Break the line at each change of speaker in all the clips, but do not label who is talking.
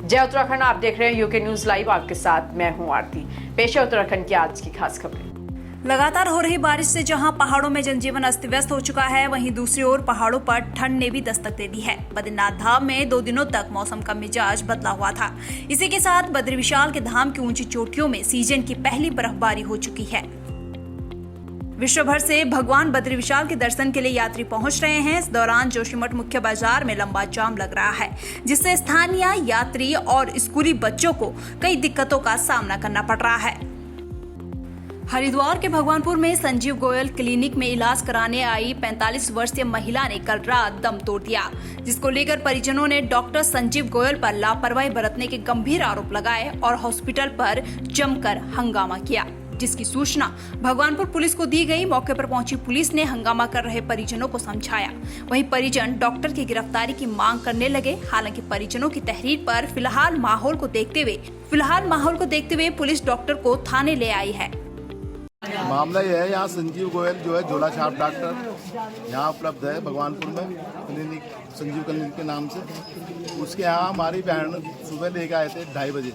जय उत्तराखंड, आप देख रहे हैं यूके न्यूज लाइव। आपके साथ मैं हूं आरती। पेश है उत्तराखंड की आज की खास खबरें। लगातार हो रही बारिश से जहां पहाड़ों में जनजीवन अस्त व्यस्त हो चुका है, वहीं दूसरी ओर पहाड़ों पर ठंड ने भी दस्तक दे दी है। बद्रीनाथ धाम में 2 दिनों तक मौसम का मिजाज बदला हुआ था। इसी के साथ बद्री विशाल के धाम की ऊंची चोटियों में सीजन की पहली बर्फबारी हो चुकी है। विश्व भर से भगवान बद्री विशाल के दर्शन के लिए यात्री पहुंच रहे हैं। इस दौरान जोशीमठ मुख्य बाजार में लंबा जाम लग रहा है, जिससे स्थानीय यात्री और स्कूली बच्चों को कई दिक्कतों का सामना करना पड़ रहा है। हरिद्वार के भगवानपुर में संजीव गोयल क्लिनिक में इलाज कराने आई 45 वर्षीय महिला ने कल रात दम तोड़ दिया, जिसको लेकर परिजनों ने डॉक्टर संजीव गोयल पर लापरवाही बरतने के गंभीर आरोप लगाए और हॉस्पिटल पर जमकर हंगामा किया, जिसकी सूचना भगवानपुर पुलिस को दी गई। मौके पर पहुंची पुलिस ने हंगामा कर रहे परिजनों को समझाया। वहीं परिजन डॉक्टर की गिरफ्तारी की मांग करने लगे। हालांकि परिजनों की तहरीर पर फिलहाल माहौल को देखते हुए पुलिस डॉक्टर को थाने ले आई है।
मामला यह है, यहाँ संजीव गोयल जो है झोला छाप डॉक्टर यहाँ उपलब्ध है भगवानपुर में, क्लिनिक संजीव क्लिनिक के नाम से। उसके यहाँ हमारी बहन सुबह लेकर आए थे 2:30 बजे,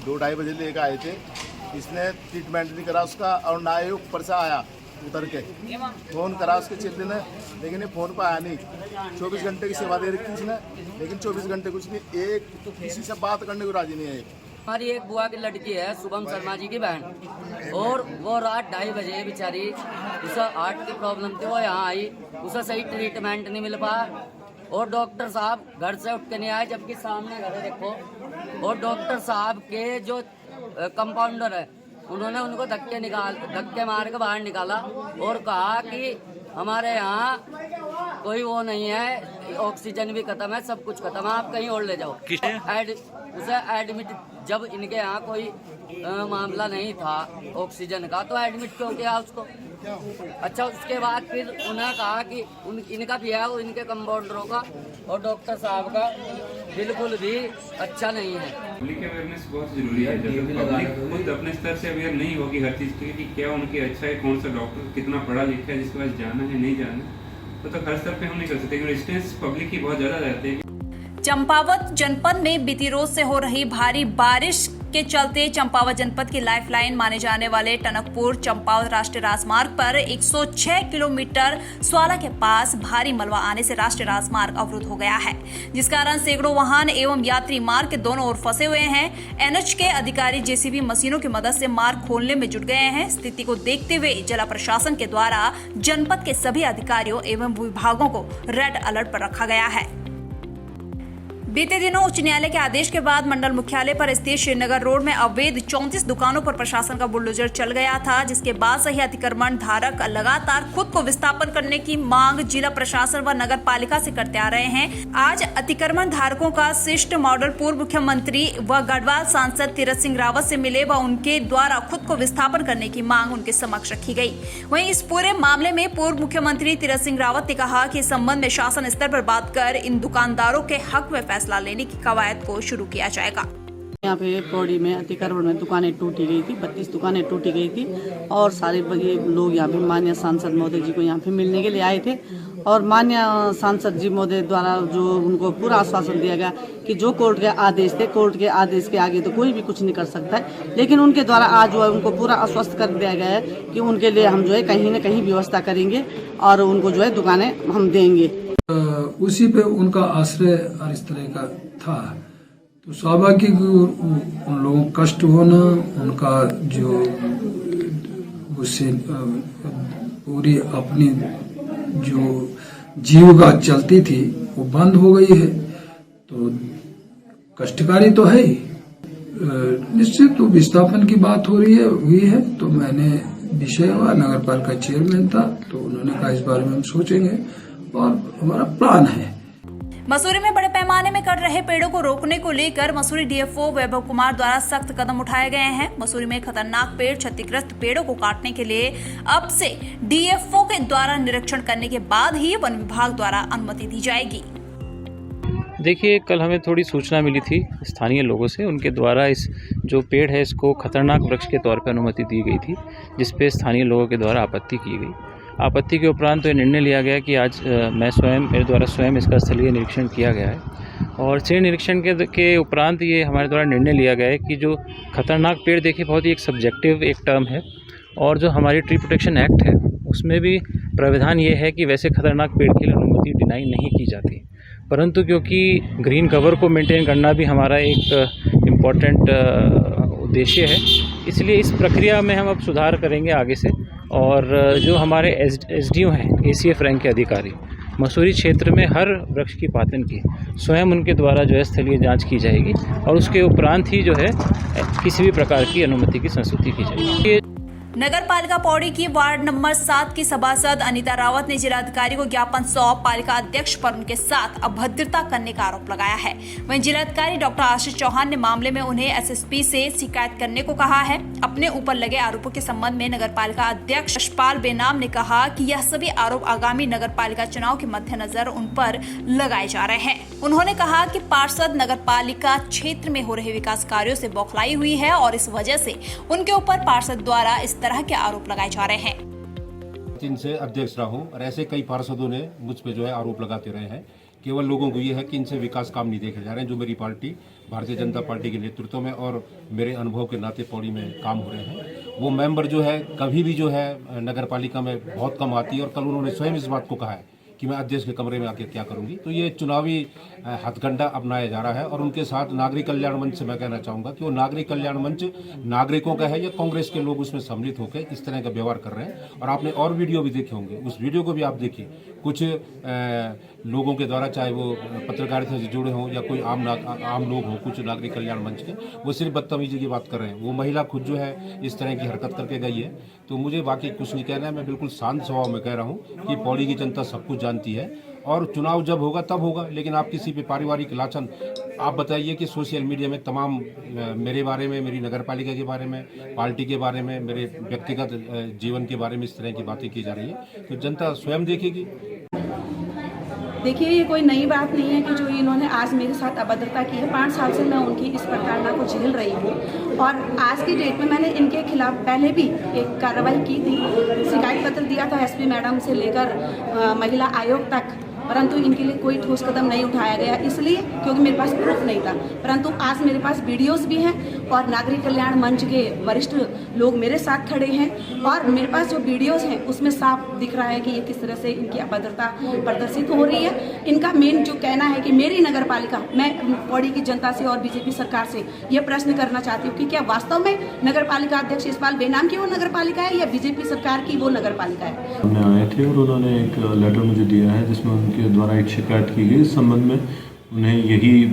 2-2:30 बजे लेकर आए थे। इसने ट्रीटमेंट नहीं करा उसका, और ना ही ऊपर से आया उतर के फ़ोन करा उसके चिल्ले ने, लेकिन ये फ़ोन पर आया नहीं। 24 घंटे की सेवा दे रखी थी इसने, लेकिन 24 घंटे कुछ नहीं, एक किसी से बात करने को राजी नहीं है।
हमारी एक बुआ की लड़की है शुभम शर्मा जी की बहन, और वो रात 2:30 बजे बेचारी, उसे हार्ट की प्रॉब्लम थी, वो यहाँ आई, उसे सही ट्रीटमेंट नहीं मिल पाया। और डॉक्टर साहब घर से उठ के नहीं आए, जबकि सामने घर है देखो। और डॉक्टर साहब के जो कंपाउंडर है, उन्होंने उनको धक्के मार के बाहर निकाला और कहा कि हमारे यहाँ कोई वो नहीं है, ऑक्सीजन भी खत्म है, सब कुछ खत्म है, आप कहीं और ले जाओ। उसे एडमिट, जब इनके यहाँ कोई मामला नहीं था ऑक्सीजन का, तो एडमिट क्यों किया उसको? अच्छा, उसके बाद फिर उन्हें कहा कि इनका भी है, इनके कंपाउंडरों का और डॉक्टर साहब का बिल्कुल भी अच्छा नहीं है।
पब्लिक अवेयरनेस बहुत जरूरी है। जब पब्लिक खुद अपने स्तर से अवेयर नहीं होगी हर चीज़ की कि क्या उनकी अच्छा है, कौन सा डॉक्टर कितना पढ़ा लिखा है, जिसके पास जाना है नहीं जाना है, तो हर स्तर पे हम नहीं कर सकते। रेजिस्टेंस पब्लिक की बहुत ज़्यादा रहती है।
चंपावत जनपद में बीती रोज से हो रही भारी बारिश के चलते चंपावत जनपद की लाइफलाइन माने जाने वाले टनकपुर चंपावत राष्ट्रीय राजमार्ग पर 106 किलोमीटर स्वाला के पास भारी मलबा आने से राष्ट्रीय राजमार्ग अवरुद्ध हो गया है, जिस कारण सैकड़ों वाहन एवं यात्री मार्ग के दोनों ओर फंसे हुए हैं। एनएच के अधिकारी जेसीबी मशीनों की मदद से मार्ग खोलने में जुट गए हैं। स्थिति को देखते हुए जिला प्रशासन के द्वारा जनपद के सभी अधिकारियों एवं विभागों को रेड अलर्ट पर रखा गया है। बीते दिनों उच्च न्यायालय के आदेश के बाद मंडल मुख्यालय पर स्थित श्रीनगर रोड में अवैध 34 दुकानों पर प्रशासन का बुलडोजर चल गया था, जिसके बाद से ही अतिक्रमण धारक लगातार खुद को विस्थापन करने की मांग जिला प्रशासन व नगर पालिका से करते आ रहे हैं। आज अतिक्रमण धारकों का शिष्ट मॉडल पूर्व मुख्यमंत्री व गढ़वाल सांसद तीरथ सिंह रावत से मिले व उनके द्वारा खुद को विस्थापन करने की मांग उनके समक्ष रखी गई। वहीं इस पूरे मामले में पूर्व मुख्यमंत्री तीरथ सिंह रावत ने कहा कि इस संबंध में शासन स्तर पर बात कर इन दुकानदारों के हक में फैसला लेने की कवायद को शुरू किया जाएगा।
यहाँ पे पौड़ी में अतिक्रमण में दुकानें टूटी गई थी, 32 दुकानें टूटी गई थी, और सारे ये लोग यहाँ पे माननीय सांसद महोदय जी को यहाँ पे मिलने के लिए आए थे। और माननीय सांसद जी महोदय द्वारा जो उनको पूरा आश्वासन दिया गया कि जो कोर्ट के आदेश थे, कोर्ट के आदेश के आगे तो कोई भी कुछ नहीं कर सकता है, लेकिन उनके द्वारा आज जो है उनको पूरा आश्वस्त कर दिया गया है कि उनके लिए हम जो है कहीं न कहीं व्यवस्था करेंगे और उनको जो है दुकानें हम देंगे।
उसी पे उनका आश्रय और इस तरह का था, तो स्वाभाविक उन लोगों को कष्ट होना, उनका जो उससे पूरी अपनी जो जीविका चलती थी वो बंद हो गई है, तो कष्टकारी तो है ही। निश्चित तो विस्थापन की बात हुई है, तो मैंने विषय हुआ, नगर पालिका चेयरमैन था, तो उन्होंने कहा इस बारे में हम सोचेंगे और हमारा प्लान है।
मसूरी में बड़े पैमाने में कट रहे पेड़ों को रोकने को लेकर मसूरी डीएफओ वैभव कुमार द्वारा सख्त कदम उठाए गए हैं। मसूरी में खतरनाक पेड़ क्षतिग्रस्त पेड़ों को काटने के लिए अब से डीएफओ के द्वारा निरीक्षण करने के बाद ही वन विभाग द्वारा अनुमति दी जाएगी।
देखिए, कल हमें थोड़ी सूचना मिली थी स्थानीय लोगों से, उनके द्वारा इस जो पेड़ है इसको खतरनाक वृक्ष के तौर पर अनुमति दी गई थी, जिसपे स्थानीय लोगों के द्वारा आपत्ति की गई। आपत्ति के उपरांत तो ये निर्णय लिया गया कि आज मेरे द्वारा स्वयं इसका स्थलीय निरीक्षण किया गया है और क्षेत्र निरीक्षण के उपरांत ये हमारे द्वारा निर्णय लिया गया है कि जो खतरनाक पेड़ देखिए बहुत ही एक सब्जेक्टिव एक टर्म है, और जो हमारी ट्री प्रोटेक्शन एक्ट है उसमें भी प्राविधान ये है कि वैसे खतरनाक पेड़ के लिए अनुमति डिनाई नहीं की जाती, परंतु क्योंकि ग्रीन कवर को मेंटेन करना भी हमारा एक इम्पॉर्टेंट उद्देश्य है, इसलिए इस प्रक्रिया में हम अब सुधार करेंगे आगे से। और जो हमारे एसडीओ हैं ACF रैंक के अधिकारी मसूरी क्षेत्र में हर वृक्ष की पातन की स्वयं उनके द्वारा जो है स्थलीय जांच की जाएगी, और उसके उपरांत ही जो है किसी भी प्रकार की अनुमति की संस्तुति की जाएगी।
नगर पालिका पौड़ी की वार्ड नंबर 7 की सभासद अनीता रावत ने जिलाधिकारी को ज्ञापन सौंप पालिका अध्यक्ष पर उनके साथ अभद्रता करने का आरोप लगाया है। वहीं जिलाधिकारी डॉक्टर आशीष चौहान ने मामले में उन्हें SSP से शिकायत करने को कहा है। अपने ऊपर लगे आरोपों के संबंध में नगर पालिका अध्यक्ष यशपाल बेनाम ने कहा कि यह सभी आरोप आगामी नगर पालिका चुनाव के मद्देनजर उन पर लगाए जा रहे हैं। उन्होंने कहा कि पार्षद नगर पालिका क्षेत्र में हो रहे विकास कार्यों से बौखलाई हुई है और इस वजह से उनके ऊपर पार्षद द्वारा इस तरह के आरोप लगाए जा रहे हैं।
इनसे अध्यक्ष रहा हूं और ऐसे कई पार्षदों ने मुझ पे जो है आरोप लगाते रहे हैं। केवल लोगों को ये है कि इनसे विकास काम नहीं देखे जा रहे हैं जो मेरी पार्टी भारतीय जनता पार्टी के नेतृत्व में और मेरे अनुभव के नाते पौड़ी में काम हो रहे हैं। वो मेंबर जो है कभी भी जो है नगर पालिका में बहुत कम आती है, और कल उन्होंने स्वयं इस बात को कहा है कि मैं अध्यक्ष के कमरे में आके क्या करूंगी। तो ये चुनावी हथकंडा अपनाया जा रहा है, और उनके साथ नागरिक कल्याण मंच से मैं कहना चाहूँगा कि वो नागरिक कल्याण मंच नागरिकों का है या कांग्रेस के लोग उसमें सम्मिलित होकर इस तरह का व्यवहार कर रहे हैं। और आपने और वीडियो भी देखे होंगे, उस वीडियो को भी आप देखिए। कुछ लोगों के द्वारा, चाहे वो पत्रकारिता से जुड़े हों या कोई आम लोग हों, कुछ नागरिक कल्याण मंच के, वो सिर्फ बदतमीजी की बात कर रहे हैं। वो महिला खुद जो है इस तरह की हरकत करके गई है। तो मुझे बाकी कुछ नहीं कहना है, मैं बिल्कुल शांत स्वभाव में कह रहा हूँ कि पौड़ी की जनता सब कुछ जानती है, और चुनाव जब होगा तब होगा। लेकिन आप किसी पे पारिवारिक लाछन आप बताइए कि सोशल मीडिया में तमाम मेरे बारे में, मेरी नगर पालिका के बारे में, पार्टी के बारे में, मेरे व्यक्तिगत जीवन के बारे में इस तरह की बातें की जा रही है, तो जनता स्वयं देखेगी।
देखिए, ये कोई नई बात नहीं है कि जो इन्होंने आज मेरे साथ अभद्रता की है। 5 साल से मैं उनकी इस प्रताड़ना को झेल रही हूँ, और आज की डेट में मैंने इनके खिलाफ पहले भी एक कार्रवाई की थी, शिकायत पत्र दिया था SP मैडम से लेकर महिला आयोग तक, परंतु इनके लिए कोई ठोस कदम नहीं उठाया गया, इसलिए क्योंकि मेरे पास प्रूफ नहीं था। परंतु आज मेरे पास वीडियोस भी हैं, और नागरिक कल्याण मंच के वरिष्ठ लोग मेरे साथ खड़े हैं, और मेरे पास जो वीडियोस हैं उसमें साफ दिख रहा है कि ये किस तरह से इनकी अभद्रता प्रदर्शित हो रही है। इनका मेन जो कहना है कि मेरी नगर पालिका, मैं पौड़ी की जनता से और BJP सरकार से ये प्रश्न करना चाहती हूँ कि क्या वास्तव में नगर पालिका अध्यक्ष यशपाल बेनाम की वो नगर पालिका है या BJP सरकार की वो नगर पालिका है?
हमने आए थे और उन्होंने एक लेटर मुझे दिया है जिसमें उनके द्वारा एक शिकायत की गई। इस संबंध में उन्हें यही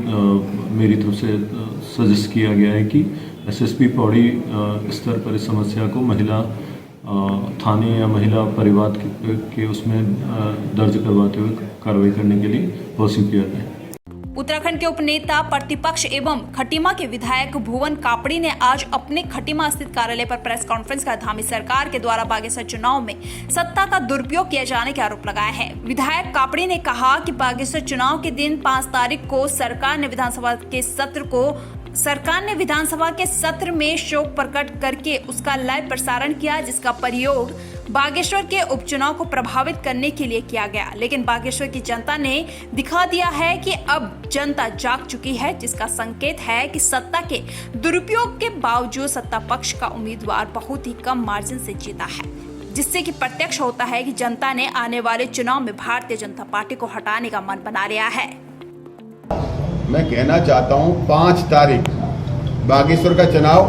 मेरी तरफ से सजेस्ट किया गया है कि SSP पौड़ी स्तर पर इस समस्या को महिला थाने या महिला परिवार के उसमें दर्ज करवाते हुए कार्रवाई करने के लिए प्रोसीड किया जाए।
उत्तराखंड के उपनेता प्रतिपक्ष एवं खटीमा के विधायक भुवन कापड़ी ने आज अपने खटीमा स्थित कार्यालय पर प्रेस कॉन्फ्रेंस कर धामी सरकार के द्वारा बागेश्वर चुनाव में सत्ता का दुरुपयोग किए जाने के आरोप लगाए हैं। विधायक कापड़ी ने कहा कि बागेश्वर चुनाव के दिन 5 तारीख को सरकार ने विधानसभा के सत्र में शोक प्रकट करके उसका लाइव प्रसारण किया, जिसका प्रयोग बागेश्वर के उपचुनाव को प्रभावित करने के लिए किया गया। लेकिन बागेश्वर की जनता ने दिखा दिया है कि अब जनता जाग चुकी है, जिसका संकेत है कि सत्ता के दुरुपयोग के बावजूद सत्ता पक्ष का उम्मीदवार बहुत ही कम मार्जिन से जीता है, जिससे कि प्रत्यक्ष होता है कि जनता ने आने वाले चुनाव में भारतीय जनता पार्टी को हटाने का मन बना लिया है।
मैं कहना चाहता हूं 5 तारीख बागेश्वर का चुनाव,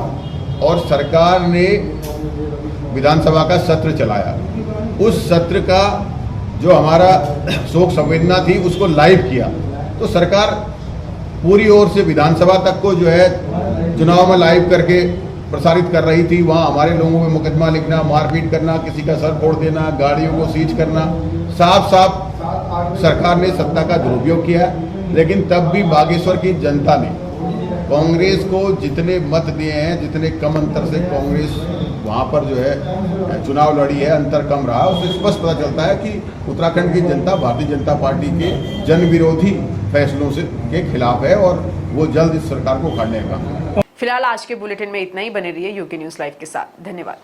और सरकार ने विधानसभा का सत्र चलाया। उस सत्र का जो हमारा शोक संवेदना थी उसको लाइव किया, तो सरकार पूरी ओर से विधानसभा तक को जो है चुनाव में लाइव करके प्रसारित कर रही थी। वहाँ हमारे लोगों पे मुकदमा लिखना, मारपीट करना, किसी का सर फोड़ देना, गाड़ियों को सीज करना, साफ साफ सरकार ने सत्ता का दुरुपयोग किया। लेकिन तब भी बागेश्वर की जनता ने कांग्रेस को जितने मत दिए हैं, जितने कम अंतर से कांग्रेस वहाँ पर जो है चुनाव लड़ी है, अंतर कम रहा, उससे स्पष्ट पता चलता है कि उत्तराखंड की जनता भारतीय जनता पार्टी के जन विरोधी फैसलों से के खिलाफ है, और वो जल्द इस सरकार को उखाड़ने का।
फिलहाल आज के बुलेटिन में इतना ही। बने रहिए UK न्यूज़ लाइव के साथ। धन्यवाद।